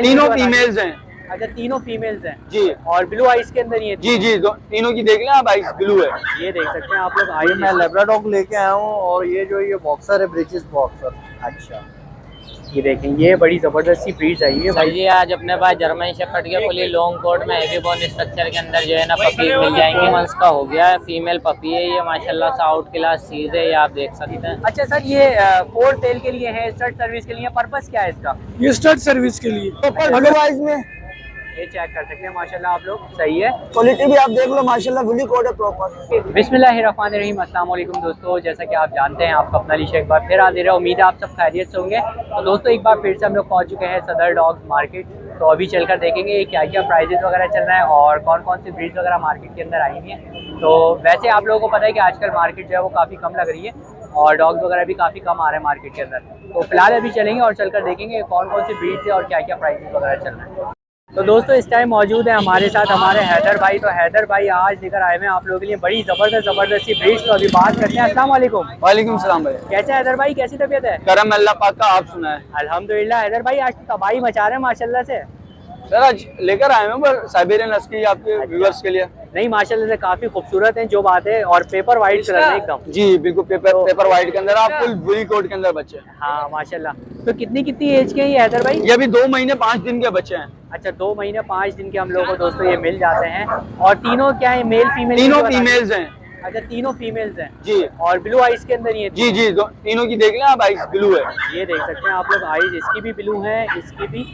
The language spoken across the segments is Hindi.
तीनों फीमेल्स हैं। अच्छा तीनों फीमेल्स हैं जी। और ब्लू आइज के अंदर ही है? जी जी, तीनों की देख लें आप, आइस ब्लू है। ये देख सकते हैं आप लोग ये आई। मैं लेब्राडॉग लेके आया हूँ और ये बॉक्सर है, ब्रिटिश बॉक्सर। अच्छा ये देखें, ये बड़ी जबरदस्त सी ब्रीड आई है भाई। जी आज अपने पास जर्मन शेफर्ड के फुली लॉन्ग कोट में हैवी बोन स्ट्रक्चर के अंदर जो है ना पपीज मिल जाएंगे। मंथ्स का हो गया है, फीमेल पपी है ये, माशाल्लाह से आउट क्लास चीज है, ये आप देख सकते हैं। अच्छा सर, ये फोर टेल के लिए है, स्टड सर्विस के लिए, पर्पस क्या है इसका? ये स्टड सर्विस के लिए। अदरवाइज में ये चेक कर सकते हैं माशाल्लाह आप लोग, सही है। क्वालिटी भी आप देख लो माशाल्लाह, फुली कोट है प्रॉपर। बिस्मिल्लाहिर्रहमानिर्रहीम, अस्सलाम वालेकुम दोस्तों। जैसा कि आप जानते हैं, आपका अपना लीशा एक बार फिर हाजिर है। उम्मीद है आप सब खैरियत से होंगे। तो दोस्तों एक बार फिर से हम लोग पहुंच चुके हैं सदर डॉग्स मार्केट। तो अभी चलकर देखेंगे क्या क्या प्राइजेस वगैरह चल रहा है और कौन कौन सी ब्रीड्स वगैरह मार्केट के अंदर आई हैं। तो वैसे आप लोगों को पता है कि आजकल मार्केट जो है वो काफ़ी कम लग रही है और डॉग्स वगैरह भी काफ़ी कम आ रहे हैं मार्केट के अंदर। तो फिलहाल अभी चलेंगे और चलकर देखेंगे कौन कौन सी ब्रीड्स है और क्या क्या प्राइजेस वगैरह चल रहे हैं। तो दोस्तों इस टाइम मौजूद है हमारे साथ हमारे हैदर भाई। तो हैदर भाई आज लेकर आए हैं आप लोगों के लिए बड़ी जबरदस्त सी ब्रीड्स। तो अभी बात करते हैं। अस्सलाम वालेकुम। वालेकुम सलाम भाई। कैसे हैदर भाई, कैसी तबीयत है? करम अल्लाह पाक का, आप सुना है? अल्हम्दुलिल्लाह। हैदर भाई आज तो तबाही मचा रहे हैं माशाल्लाह से। सर आज लेकर आए हैं पर साइबेरियन हस्की आपके व्यूअर्स के लिए। नहीं माशाल्लाह से काफी खूबसूरत हैं, जो बात है। और पेपर वाइट कलर है एकदम। जी बिल्कुल, पेपर वाइट के अंदर आप फुल बुली कोट के अंदर बच्चे। हाँ माशाल्लाह। तो कितनी कितनी एज के हैं ये हैदर भाई? ये अभी 2 महीने 5 दिन के बच्चे हैं। अच्छा 2 महीने 5 दिन के हम लोगों को दोस्तों ये मिल जाते हैं। और तीनों क्या है, मेल फीमेल? तीनों फीमेल्स हैं। अच्छा तीनों फीमेल्स हैं जी। और ब्लू आइज के अंदर ही है? जी जी, तीनों की देख लें आप, आइस ब्लू है। ये देख सकते हैं आप लोग, आइज इसकी भी ब्लू है, इसकी भी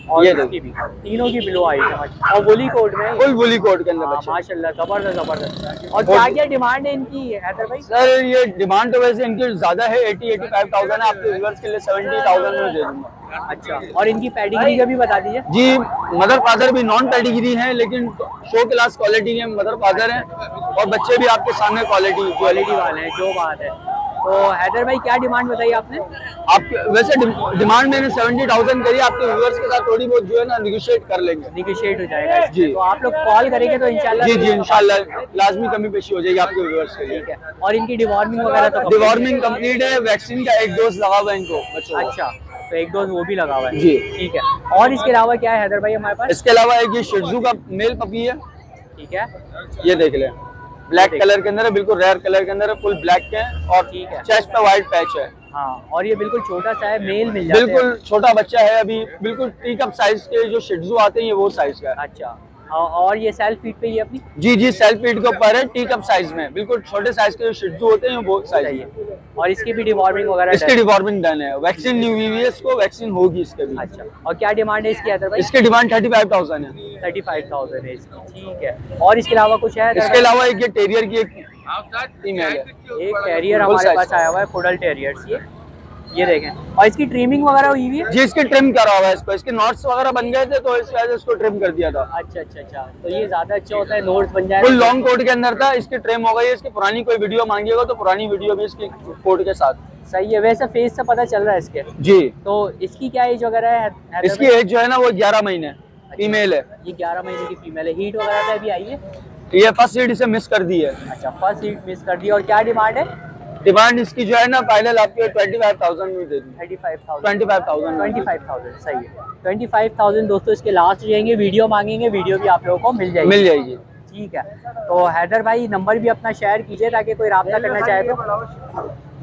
और ये इसकी भी, तीनों की ब्लू आइज है और वुली कोट में। फुल बुली कोट के अंदर बच्चे। माशाल्लाह जबरदस्त। और क्या क्या डिमांड है इनकी हैदर भाई? सर ये डिमांड तो वैसे इनकी ज्यादा है, 80-85,000 है। आपके व्यूअर्स के लिए 70,000 में दे दूंगा। अच्छा, और इनकी पेडिग्री का भी बता दीजिए। जी, मदर फादर भी नॉन पेडिग्री हैं, लेकिन शो क्लास क्वालिटी के मदर फादर हैं और बच्चे भी आपके सामने क्वालिटी वाले हैं, जो बात है। तो हैदर भाई क्या डिमांड बताई आपने? आप वैसे डिमांड मैंने 70,000 करी। आपके व्यूअर्स के साथ थोड़ी बहुत जो है ना निगोशिएट कर लेंगे। निगोशिएट हो जाएगा जी। तो आप लोग कॉल करेंगे तो इंशाल्लाह? जी जी इंशाल्लाह लाजमी कमी पेशी हो जाएगी आपके व्यूअर्स के लिए। ठीक है। और इनकी डिवॉर्मिंग वगैरह तो? डिवॉर्मिंग कंप्लीट है, वैक्सीन का 1 डोज लगा हुआ है इनको बच्चों को। अच्छा, तो 1 डोज वो भी लगा हुआ है? जी ठीक है। और इसके अलावा क्या है हैदर भाई हमारे पास? इसके अलावा एक ये शिजू का मेल पपी है। ठीक है, ये देख लें, ब्लैक कलर के अंदर है, बिल्कुल रेयर कलर के अंदर है, फुल ब्लैक के हैं और ठीक है। चेस्ट पे व्हाइट पैच है। हाँ, और ये बिल्कुल छोटा सा है, मेल मिल जाता है? बिल्कुल छोटा बच्चा है, अभी बिल्कुल टी कप साइज के जो शिजू आते हैं ये वो साइज का है। अच्छा, और ये सेल्फ फीड पे ही अपनी? जी जी, सेल्फ फीड के ऊपर है, टी कप साइज में, बिल्कुल छोटे साइज के जो शिजू होते हैं वो साइज सही है। और इसकी भी डिवॉर्मिंग वगैरह? इसकी डिवॉर्मिंग डन है, वैक्सीन नहीं हुई है, इसको वैक्सीन होगी इसके भी। अच्छा, और क्या डिमांड है इसकी हैदर भाई? इसकी डिमांड 35,000 है। 35,000 है इसकी, ठीक है। और इसके अलावा कुछ है? इसके अलावा एक ये टेरियर की एक फीमेल है। एक टेरियर हमारे पास आया हुआ है, पुडल टेरियर्स। ये देखें, और इसकी ट्रिमिंग वगैरह हुई हुई है? जी इसकी ट्रिम करा हुआ है, इसको इसके नॉट्स वगैरह बन गए थे तो इस वजह से इसको ट्रिम कर दिया था। अच्छा, तो ये ज्यादा अच्छा होता है, नोट्स बन जाए। फुल लॉन्ग कोट के अंदर था, इसकी ट्रिम हो गई है। इसकी पुरानी कोई वीडियो मांगिएगा तो पुरानी वीडियो भी इसकी कोट के साथ। सही है, वैसे फेस से पता चल रहा है इसके। जी। तो इसकी क्या एज वगैरह है? इसकी एज जो है ना वो 11 महीने फीमेल है। ये 11 महीने की फीमेल है। हीट वगैरह पे भी आई है? ये फर्स्ट सीड इसे मिस कर दी है। अच्छा, फर्स्ट हीट मिस कर दी। और क्या डिमांड है? डिमांड इसकी जो है ना फाइनल आपके 25,000 में दे दूँ। 35,000? 25,000 सही है। 25,000 दोस्तों इसके लास्ट जाएंगे। वीडियो मांगेंगे, वीडियो भी आप लोगों को मिल जाएगी। ठीक है। तो हैदर भाई नंबर भी अपना शेयर कीजिए ताकि कोई राब्ता करना चाहे तो।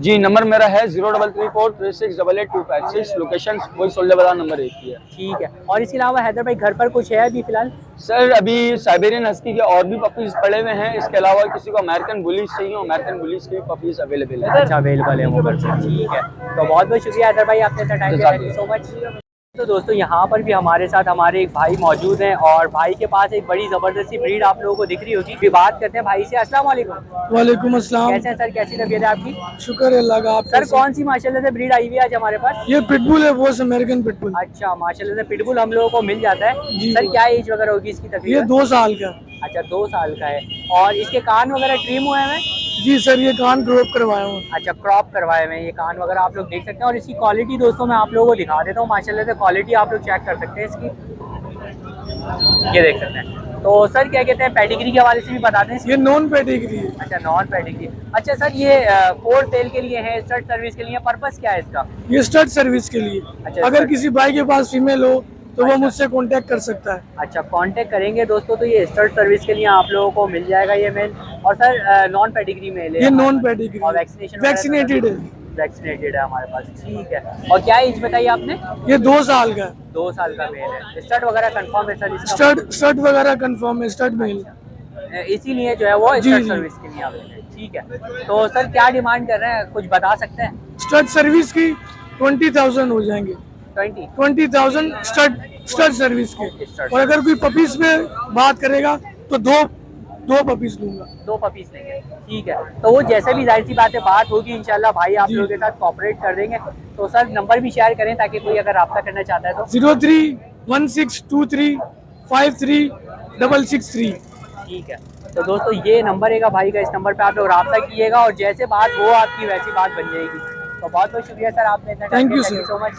जी नंबर मेरा है 033436882556। लोकेशन वही सोल्ले बाजार नंबर 1 की है। ठीक है। और इसके अलावा हैदर भाई घर पर कुछ है अभी फिलहाल? सर अभी साइबेरियन हस्की के और भी पपीज पड़े हुए हैं। इसके अलावा किसी को अमेरिकन बुलीज चाहिए, अमेरिकन बुलीज के भी पपीज अवेलेबल है। अच्छा, अवेलेबल है वो घर पर। ठीक है, तो बहुत बहुत शुक्रिया हैदर भाई, आपने इतना टाइम दिया, थैंक यू सो मच। तो दोस्तों यहाँ पर भी हमारे साथ हमारे एक भाई मौजूद हैं और भाई के पास एक बड़ी जबरदस्ती ब्रीड आप लोगों को दिख रही होगी। फिर बात करते हैं भाई से। अस्सलाम वालेकुम। वालेकुम अस्सलाम। कैसे हैं सर, कैसी तबीयत है आपकी? शुक्र है अल्लाह का। आप सर कौन सी माशाल्लाह से ब्रीड आई हुई है आज हमारे पास? ये पिटबुल है, वो अमेरिकन पिटबुल। अच्छा, माशाल्लाह से पिटबुल हम लोगों को मिल जाता है। जी। सर क्या एज वगैरह होगी इसकी ये तकरीबन? 2 साल का। अच्छा 2 साल का है। और इसके कान वगैरह ट्रिम हुए हैं? जी सर, ये कान क्रॉप करवाया हूँ। अच्छा, क्रॉप करवाए हुए हैं ये कान वगैरह, आप लोग देख सकते हैं। और इसकी क्वालिटी दोस्तों मैं आप लोगों को दिखा देता हूँ। माशाल्लाह से क्वालिटी आप लोग चेक कर सकते हैं इसकी, ये देख सकते हैं। तो सर क्या कहते हैं, पेडिग्री के हवाले से भी बता दें। ये नॉन पेडिग्री है। अच्छा, नॉन पेडिग्री। अच्छा सर, ये 4 टेल के लिए है, स्टड सर्विस के लिए, पर्पस क्या है इसका? ये स्टड सर्विस के लिए। अच्छा, अगर किसी भाई के पास फीमेल हो तो वो मुझसे कांटेक्ट कर सकता है। अच्छा, कांटेक्ट करेंगे दोस्तों तो ये स्टड सर्विस के लिए आप लोगों को मिल जाएगा ये मेल। और सर नॉन पेडिग्री मेल है, ये नॉन पेडिग्री और वैक्सीनेशन वैक्सीनेटेड है, वैक्सीनेटेड है हमारे पास, ठीक है। और क्या एज बताइए आपने? ये 2 साल का है। 2 साल का मेल है। स्टड वगैरह कंफर्म है सर इसका? स्टड वगैरह कंफर्म है, स्टड मेल। इसीलिए जो है वो जी, स्टड जी। सर्विस के लिए आपने, ठीक है। तो सर क्या डिमांड कर रहे हैं, कुछ बता सकते हैं? स्टड सर्विस की 20,000 हो जाएंगे, 20,000 स्टड सर्विस के। स्टड। और अगर कोई पपीज में बात करेगा तो दो पपीज लूंगा। 2 पपीज लेंगे, ठीक है। तो वो जैसे भी जाहिर सी बात है बात होगी इंशाल्लाह, भाई आप जी। लोगों के साथ कोऑपरेट कर देंगे। तो सर नंबर भी शेयर करें ताकि कोई अगर रब्ता करना चाहता है तो। 0316235663। ठीक है। तो दोस्तों ये नंबर है भाई का, इस नंबर पे आप लोग रब्ता कीजिएगा और जैसे बात हो आपकी वैसी बात बन जाएगी। तो बहुत बहुत शुक्रिया सर आपने इतना Thank you, thank you sir. So much.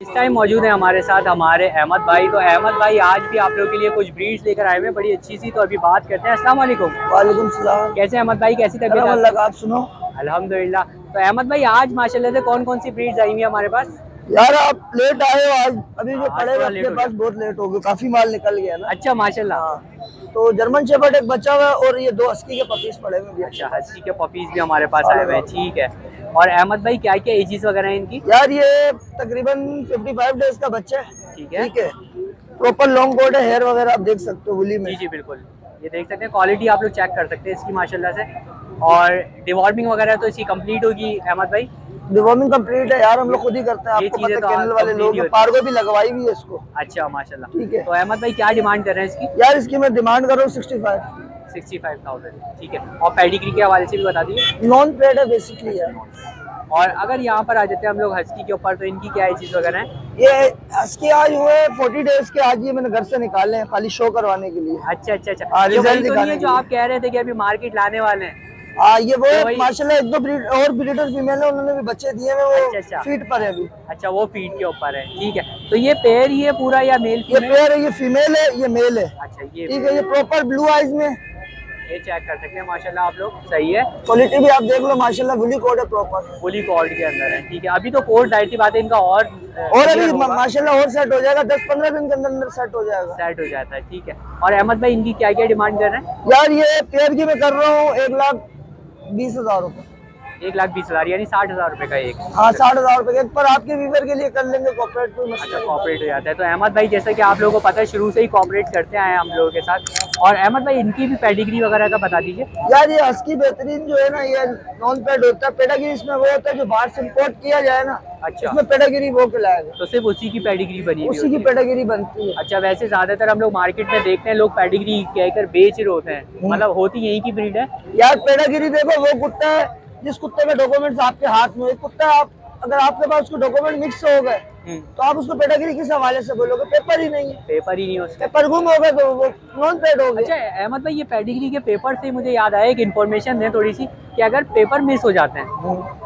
इस टाइम मौजूद है हमारे साथ हमारे अहमद भाई। तो अहमद भाई आज भी आप लोगों के लिए कुछ ब्रीड्स लेकर आए हुए हैं बड़ी अच्छी सी, तो अभी बात करते हैं। अस्सलाम वालेकुम। वालेकुम सलाम। कैसे अहमद भाई, कैसी तबीयत है? अल्लाह, आप सुनो। अल्हम्दुलिल्लाह। तो अहमद भाई आज माशाल्लाह से कौन कौन सी ब्रीड्स आई हुई है हमारे पास? यार आप लेट आए हो आज, अभी जो आज पड़े थोड़ा हुए लेट आपके हो पास गया। बहुत लेट हो गए, काफी माल निकल गया ना। अच्छा माशाल्लाह। हाँ, तो जर्मन शेफर्ड एक बचा हुआ है और ये 2 हस्की के पपीज पड़े हुए भी। अच्छा, हस्की के पपीज भी हमारे पास आए हुए हैं, ठीक है। और अहमद भाई क्या क्या एजेस वगैरह हैं इनकी? यार ये तकरीबन 55 डेज का बच्चा है, ठीक है। ठीक है। प्रॉपर लॉन्ग कोट है, हेयर वगैरह आप देख सकते हो गुली में। जी जी बिल्कुल, ये देख सकते हैं, क्वालिटी आप लोग चेक कर सकते हैं इसकी माशाल्लाह से। और डिवॉर्मिंग वगैरह तो इसकी कंप्लीट होगी अहमद भाई? डिवॉर्मिंग कंप्लीट है यार, हम लोग खुद ही करते हैं, ये आपको चीजें पता तो है, केनल वाले complete लोग ही हैं, होती पार्गो भी लगवाई हुई है इसको। अच्छा माशाल्लाह, ठीक है। तो अहमद भाई क्या डिमांड कर रहे हैं इसकी? यार इसकी मैं डिमांड कर रहा हूँ 65। 65,000, ठीक है। और पेडिग्री के हवाले से भी बता दीजिए। नॉन प्लेट है बेसिकली यार। और अगर यहाँ पर आ जाते हैं हम लोग हस्की के ऊपर, तो इनकी क्या एजेस वगैरह हैं? ये हस्की आज हुए 40 डेज के, आज ये मैंने घर से निकाले हैं खाली शो करवाने के लिए। अच्छा अच्छा अच्छा, हाँ, ये रिजल्ट वही तो नहीं दिखाने है के जो लिए। आप कह रहे थे कि अभी मार्केट लाने वाले हैं? ये वो वही- माशाल्लाह 1-2 ब्रीड और ब्रीडर फीमेल है, उन्होंने भी बच्चे दिए हैं, वो अच्छा, अच्छा। फीट पर है अभी। अच्छा, वो फीड के ऊपर है, ठीक है। तो ये पेयर ही है पूरा या मेल ये फीमेल? पेयर है, ये फीमेल है, ये मेल है। अच्छा, ये ठीक है, ये प्रॉपर ब्लू आइज में। ये चेक कर सकते हैं माशाल्लाह आप लोग, सही है। क्वालिटी भी आप देख लो माशाल्लाह, वुली कोड है प्रॉपर। फुली कॉर्ड के अंदर है, ठीक है। अभी तो कोर्ट जाहिर सी बात है इनका और और अभी माशाल्लाह और सेट हो जाएगा, 10-15 दिन के अंदर अंदर सेट हो जाएगा। सेट हो जाता है, ठीक है। और अहमद भाई इनकी क्या क्या डिमांड कर रहे हैं? यार ये पेयर की मैं कर रहा हूँ 1,20,000 रुपए। 1,20,000 यानी 60,000 रुपए का एक। हाँ 60,000 रुपए के, पर आपके व्यूवर के लिए कर लेंगे कॉर्पोरेट कोई मसला अच्छा, नहीं। कॉपरेट हो जाता है। तो अहमद भाई जैसा कि आप लोगों को पता है शुरू से ही कॉपरेट करते आए हैं हम लोगों के साथ। और अहमद भाई इनकी भी पेडिग्री वगैरह का बता दीजिए। यार ये हस्की बेहतरीन जो है ना, ये नॉन पेड होता है। पेडागिरी इसमें वो होता है जो बाहर से इम्पोर्ट किया जाए ना, अच्छा। इसमें पेडागिरी वो खिलाएगा, तो सिर्फ उसी की पेडिग्री बनी हुई उसी की होती है। पेडागिरी बनती है। अच्छा, वैसे ज्यादातर हम लोग मार्केट में देखते हैं लोग पेडिग्री कहकर बेच रहे होते हैं, मतलब होती यही की ब्रीड है? यार पेडागिरी देखो, वो कुत्ता है जिस कुत्ते के डॉक्यूमेंट्स आपके हाथ में, एक कुत्ता आप अगर आपके पास उसके डॉक्यूमेंट मिक्स हो गए तो आप उसको पेडागिरी किस हवाले से बोलोगे? पेपर ही नहीं है, पेपर ही नहीं है उसका। पेपर गुम हो गए तो वो नॉन पेड हो गए। अच्छा अहमद भाई, ये पेडिग्री के पेपर से मुझे याद आया एक इन्फॉर्मेशन है थोड़ी सी, कि अगर पेपर मिस हो जाते हैं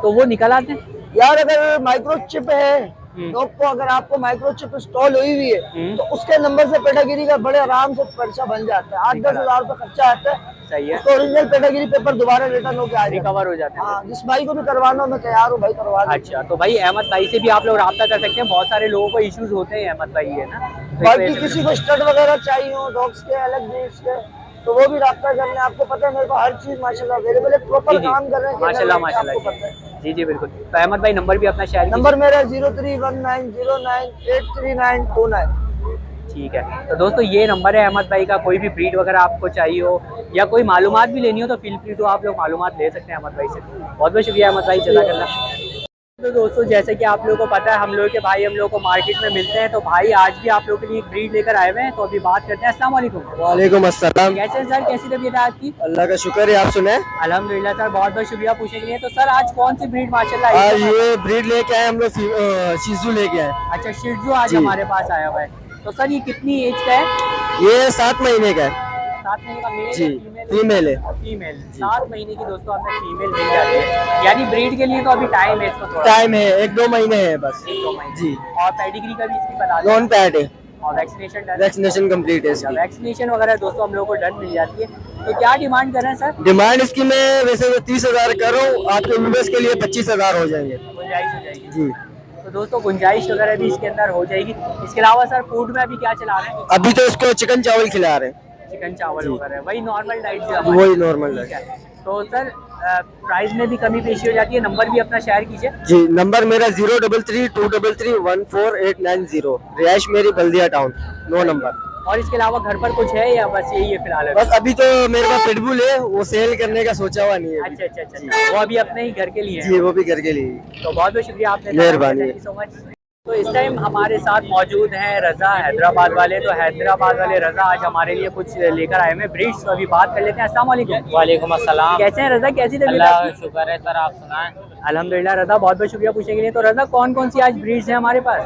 तो वो निकल आते हैं? यार अगर माइक्रोचिप है डॉग को, अगर आपको माइक्रोचिप इंस्टॉल हुई हुई है तो उसके नंबर से पेडागिरी का बड़े आराम से पर्चा बन जाता है। 8-10 हज़ार रुपए खर्चा आता है, सही है, उसको ओरिजिनल पेडागिरी पेपर दोबारा रिटर्न होकर आ जाता है। रिकवर हो जाते हैं। हाँ, जिस भाई को भी करवाना हो मैं तैयार हूँ भाई, करवा दो। अच्छा, तो भाई अहमद भाई से भी आप लोग रब्ता कर सकते हैं, बहुत सारे लोगों को इश्यूज होते हैं अहमद भाई है ना। तो बाकी किसी को स्टड वगैरह चाहिए हो डॉग्स के अलग ब्रीड्स के, तो वो भी रब्ता करने, आपको पता है मेरे को हर चीज माशाल्लाह अवेलेबल है, प्रॉपर काम कर रहे हैं माशाल्लाह आपको माशाल्लाह, पता है। जी जी बिल्कुल। तो अहमद भाई नंबर भी अपना शेयर नंबर मेरा 031909833929। ठीक है। तो दोस्तों ये नंबर है अहमद भाई का, कोई भी ब्रीड वगैरह आपको चाहिए हो या कोई मालूमात भी लेनी हो तो फील फ्री, तो आप लोग मालूमात ले सकते हैं अहमद भाई से। बहुत बहुत शुक्रिया अहमद भाई, जज़ाकल्लाह। तो दोस्तों जैसे कि आप लोगों को पता है हम लोग के भाई हम लोग को मार्केट में मिलते हैं, तो भाई आज भी आप लोगों के लिए एक ब्रीड लेकर आए हुए हैं, तो अभी बात करते हैं। अस्सलाम वालेकुम। वालेकुम अस्सलाम। कैसे हैं सर, कैसी तबीयत है आपकी? अल्लाह का शुक्र है, आप सुने? अल्हम्दुलिल्लाह सर, बहुत बहुत शुक्रिया पूछने के लिए। तो सर आज कौन सी ब्रीड माशाल्लाह आज है? ये ब्रीड लेके आए हम लोग, शिजू लेके आए। अच्छा, शिट्जू आज जी। हमारे पास आया हुआ है। तो सर ये कितनी एज का है? ये 7 महीने का है। 7 महीने का मेल जी, है? फीमेल है। फीमेल 7 महीने की दोस्तों हमें फीमेल मिल जाती है, यानी ब्रीड के लिए तो अभी टाइम है इसको थोड़ा, टाइम है 1-2 महीने है बस। 1-2 महीने। जी। और पेडिग्री का भी इसकी बता दें। नॉन पैड है, और वैक्सीनेशन डन? वैक्सीनेशन कंप्लीट है इसकी। वैक्सीनेशन वगैरह दोस्तों हम लोग को डन मिल जाती है। तो क्या डिमांड कर रहे हैं सर? डिमांड इसकी मैं वैसे तो 30,000 कर रहा हूँ, आपके व्यूअर्स के लिए 25,000 हो जाएंगे। गुंजाइश हो जाएगी। जी। तो दोस्तों गुंजाइश वगैरह भी इसके अंदर हो जाएगी। इसके अलावा सर फूड में अभी क्या चला रहे हैं? अभी तो इसको चिकन चावल खिला रहे हैं। चिकन चावल वगैरह, वही नॉर्मल डाइट जो वही नॉर्मल ठीक है। तो सर प्राइस में भी कमी पेशी हो जाती है। नंबर भी अपना शेयर कीजिए। जी, नंबर मेरा 03323314890। रिहाइश मेरी बल्दिया टाउन 9 नंबर। और इसके अलावा घर पर कुछ है या बस यही है फिलहाल? बस अभी तो मेरे पास पिटबुल है, वो सेल करने का सोचा हुआ नहीं है। अच्छा अच्छा अच्छा, वो अभी अपने ही घर के लिए जी, वो भी घर के लिए। तो बहुत बहुत शुक्रिया आपने, मेहरबानी। Thank you so much. तो इस टाइम हमारे साथ मौजूद हैं रज़ा हैदराबाद वाले। तो हैदराबाद वाले रज़ा आज हमारे लिए कुछ लेकर आए हैं ब्रीड्स, तो अभी बात कर लेते हैं। अस्सलाम वालेकुम। वालेकुम अस्सलाम। कैसे हैं रज़ा, कैसी तबीयत अल्लाह आपकी? का शुक्र है सर, आप सुनाएं। अल्हम्दुलिल्लाह रज़ा, बहुत बहुत शुक्रिया पूछने के लिए। तो रज़ा कौन कौन सी आज ब्रीड्स हैं हमारे पास?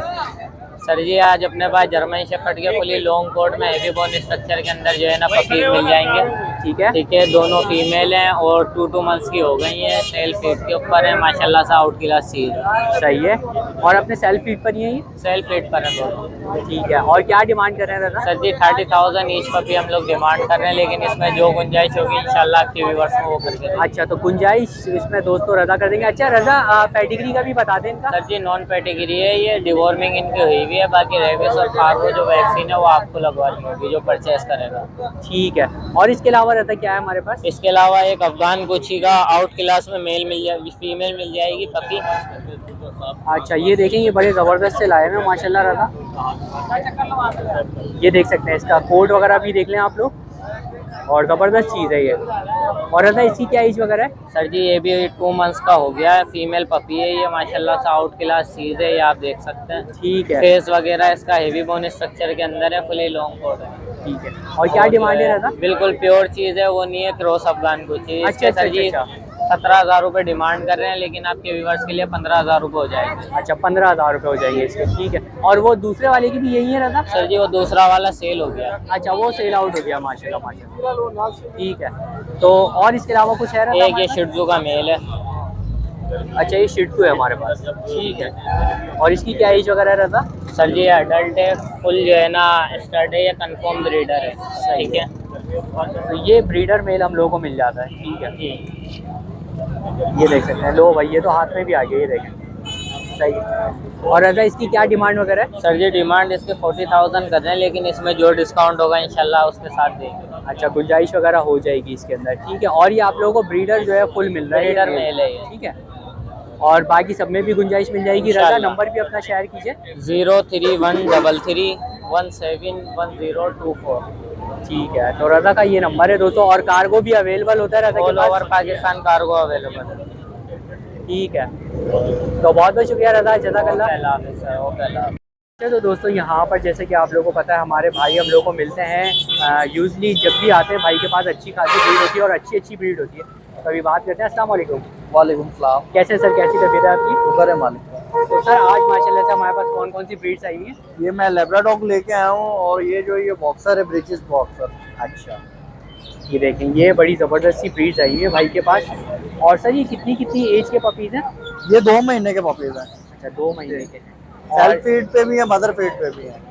सर जी आज अपने पास जर्मन शेफर्ड के फुली लॉन्ग कोट में हेवी बोन स्ट्रक्चर के अंदर जो है ना पपीज मिल जाएंगे। ठीक है ठीक है, दोनों फीमेल हैं और 2 मंथ्स की हो गई हैं। सेल फीट के ऊपर है माशाल्लाह से, आउट क्लास चीज सही है। और अपने सेल्फ फीड पर ही है ये? सेल फीट पर है दोनों। ठीक है। और क्या डिमांड कर रहे हैं रज़ा? सर जी 30,000 ईच पपी हम लोग डिमांड कर रहे हैं, लेकिन इसमें जो गुंजाइश होगी इंशाल्लाह आपके व्यूअर्स में वो करके देंगे। अच्छा, तो गुंजाइश इसमें दोस्तों रज़ा कर देंगे। अच्छा रज़ा पेडिग्री का भी बता दें इनका। सर जी नॉन पेटिगिरी है ये, डिवॉर्मिंग इनकी हुई हुई है। बाकी रेबीज और पार्वो जो वैक्सीन है वो आपको लगवानी होगी जो परचेस करेगा। ठीक है। और इसके अलावा रज़ा क्या है हमारे पास? इसके अलावा एक अफगान गुच्छी का आउट क्लास में मेल मिल जाएगी, फीमेल मिल जाएगी पपी। अच्छा, ये देखें, ये बड़े ज़बरदस्त से लाए हैं माशाल्लाह रज़ा। ये देख सकते हैं, इसका कोड वगैरह भी देख लें आप लोग, और ज़बरदस्त चीज़ है ये। और रज़ा इसकी क्या एज वगैरह है? सर जी ये भी 2 मंथ्स का हो गया है, फीमेल पपी है ये माशाल्लाह से, आउट क्लास चीज़ है ये, आप देख सकते हैं। ठीक है। फेस वगैरह इसका हेवी बोन स्ट्रक्चर के अंदर है, फुली लॉन्ग कोट है। ठीक है। और क्या डिमांड है रज़ा? बिल्कुल प्योर चीज़ है, वो नहीं है क्रॉस अफगान गुच्छी। अच्छा, सर जी अच्छा। 17,000 रुपये डिमांड कर रहे हैं, लेकिन आपके व्यूवर्स के लिए 15,000 रुपये हो जाएंगे। अच्छा, 15,000 रुपये हो जाएंगे इसके। ठीक है। और वो दूसरे वाले की भी यही है रज़ा? सर जी वो दूसरा वाला सेल हो गया। अच्छा, वो सेल आउट हो गया माशाल्लाह माशाल्लाह। ठीक है। तो और इसके अलावा कुछ है रज़ा? एक ये शिट्जू का मेल है। अच्छा, ये शिट्जू है हमारे पास। ठीक है। और इसकी क्या एज वगैरह है रज़ा? सर जी अडल्ट है, फुल जो है ना स्टड है, ये कंफर्म ब्रीडर है। ठीक है। तो ये ब्रीडर मेल हम लोगों को मिल जाता है। ठीक है। जी ये देख सकते हैं, लो भाई ये तो हाथ में भी आ गया, ये देखें। सही है। और रज़ा इसकी क्या डिमांड वगैरह है? सर जी डिमांड इसके 40,000 कर रहे हैं, लेकिन इसमें जो डिस्काउंट होगा इंशाल्लाह उसके साथ देंगे। अच्छा, गुंजाइश वगैरह हो जाएगी इसके अंदर। ठीक है। और ये आप लोगों को ब्रीडर जो है फुल मिल रहा है? ब्रीडर मेल है ये। ठीक है। और बाकी सब में भी गुंजाइश मिल जाएगी। रज़ा इंशाल्लाह। नंबर भी अपना शेयर कीजिए। 03133177024। ठीक है। तो रज़ा का ये नंबर है दोस्तों। और कार्गो भी अवेलेबल होता है रज़ा के all pass? Over Pakistan cargo available है। ठीक है। तो बहुत बहुत शुक्रिया रज़ा, जज़ाकल्लाह। अल्लाह हाफ़िज़ सर, ओके अल्लाह हाफ़िज़। तो दोस्तों यहाँ पर जैसे कि आप लोगों को पता है, हमारे भाई हम लोग को मिलते हैं यूजली जब भी आते हैं। भाई के पास अच्छी खासी ब्रीड होती है और अच्छी अच्छी ब्रीड होती है। तो अभी बात करते हैं। अस्सलाम वालेकुम। वालेकुम सलाम। कैसे सर, कैसी तबीयत है आपकी? शुक्र है मालिक। तो सर आज माशाल्लाह से हमारे पास कौन कौन सी ब्रीड्स आई हुई हैं? ये मैं लेब्राडॉग लेके आया हूँ, और ये जो ये बॉक्सर है, ब्रिटिश बॉक्सर। अच्छा, ये देखें, ये बड़ी ज़बरदस्त सी ब्रीड्स आई हुई है भाई के पास। और सर ये कितनी कितनी एज के पपीज़ हैं? ये 2 महीने के पपीज हैं। अच्छा, 2 महीने के। सेल्फ फीड पे भी है, मदर फीड पे भी है।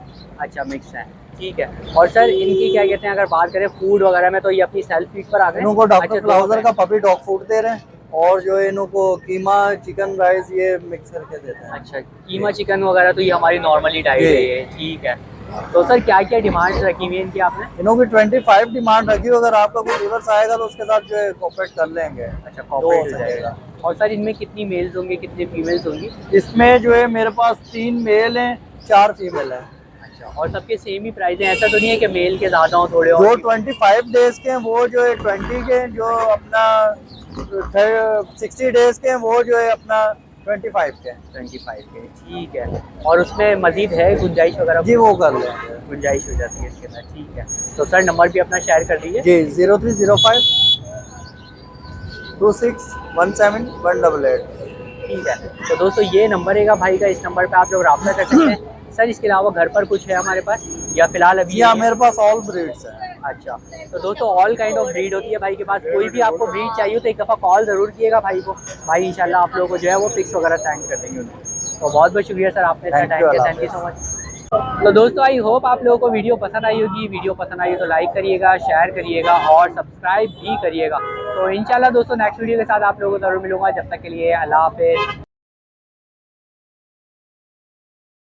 अच्छा, मिक्स है। ठीक है। और सर इनकी क्या कहते हैं, अगर बात करें फूड वगैरह में, तो ये अपनी सेल्फ फीड पर आ गए? इनको डॉक्टर अच्छा, फ्लाउजर का पपी डॉग फूड दे रहे हैं, और जो है इनको कीमा, चिकन, राइस ये मिक्स करके देते हैं। अच्छा, कीमा चिकन वगैरह तो ये हमारी नॉर्मली डाइट है ये। ठीक है। तो सर क्या क्या डिमांड्स रखी हुई है इनकी आपने? इन्हों की 25 डिमांड रखी हो, अगर आपका कोई व्यूअर्स आएगा तो उसके साथ जो है कोऑपरेट कर लेंगे। अच्छा, हो कॉर्पोरेट हो सकेगा। जाएगा। और सर इनमें कितनी मेल्स होंगे, कितनी फीमेल्स होंगी? इसमें जो है मेरे पास 3 मेल हैं, 4 फीमेल हैं। अच्छा, और सबके सेम ही प्राइस है? ऐसा तो नहीं है कि मेल के ज़्यादा हो थोड़े? जो और 25 डेज के हैं वो जो है 20 के, जो अपना 60 डेज के हैं वो जो है अपना 25 के। 25 के। ठीक है। और उसमें मजीद है गुंजाइश वगैरह? जी वो कर लेंगे, गुंजाइश हो जाती है इसके अंदर। ठीक है। तो सर नंबर भी अपना शेयर कर दीजिए। जी 0305 2617 ठीक है। तो दोस्तों ये नंबर है भाई का, इस नंबर पे आप लोग रब्ता कर सकते हैं। सर इसके अलावा घर पर कुछ है हमारे पास या फिलहाल अभी? हाँ, मेरे पास ऑल ब्रीड्स हैं। अच्छा, तो दोस्तों ऑल काइंड ऑफ ब्रीड होती है भाई के पास। कोई भी आपको ब्रीड चाहिए तो एक दफ़ा कॉल ज़रूर किएगा भाई को। भाई इंशाल्लाह आप लोगों को जो है वो पिक्स वगैरह सेंड कर देंगे उनको। तो बहुत बहुत शुक्रिया सर, आपने इतना टाइम दिया। Thank you so much. तो दोस्तों आई होप आप लोगों को वीडियो पसंद आई होगी। वीडियो पसंद आई तो लाइक करिएगा, शेयर करिएगा और सब्सक्राइब भी करिएगा। तो इंशाल्लाह दोस्तों नेक्स्ट वीडियो के साथ आप लोगों को ज़रूर मिलूंगा। जब तक के लिए अल्लाह हाफ़िज़।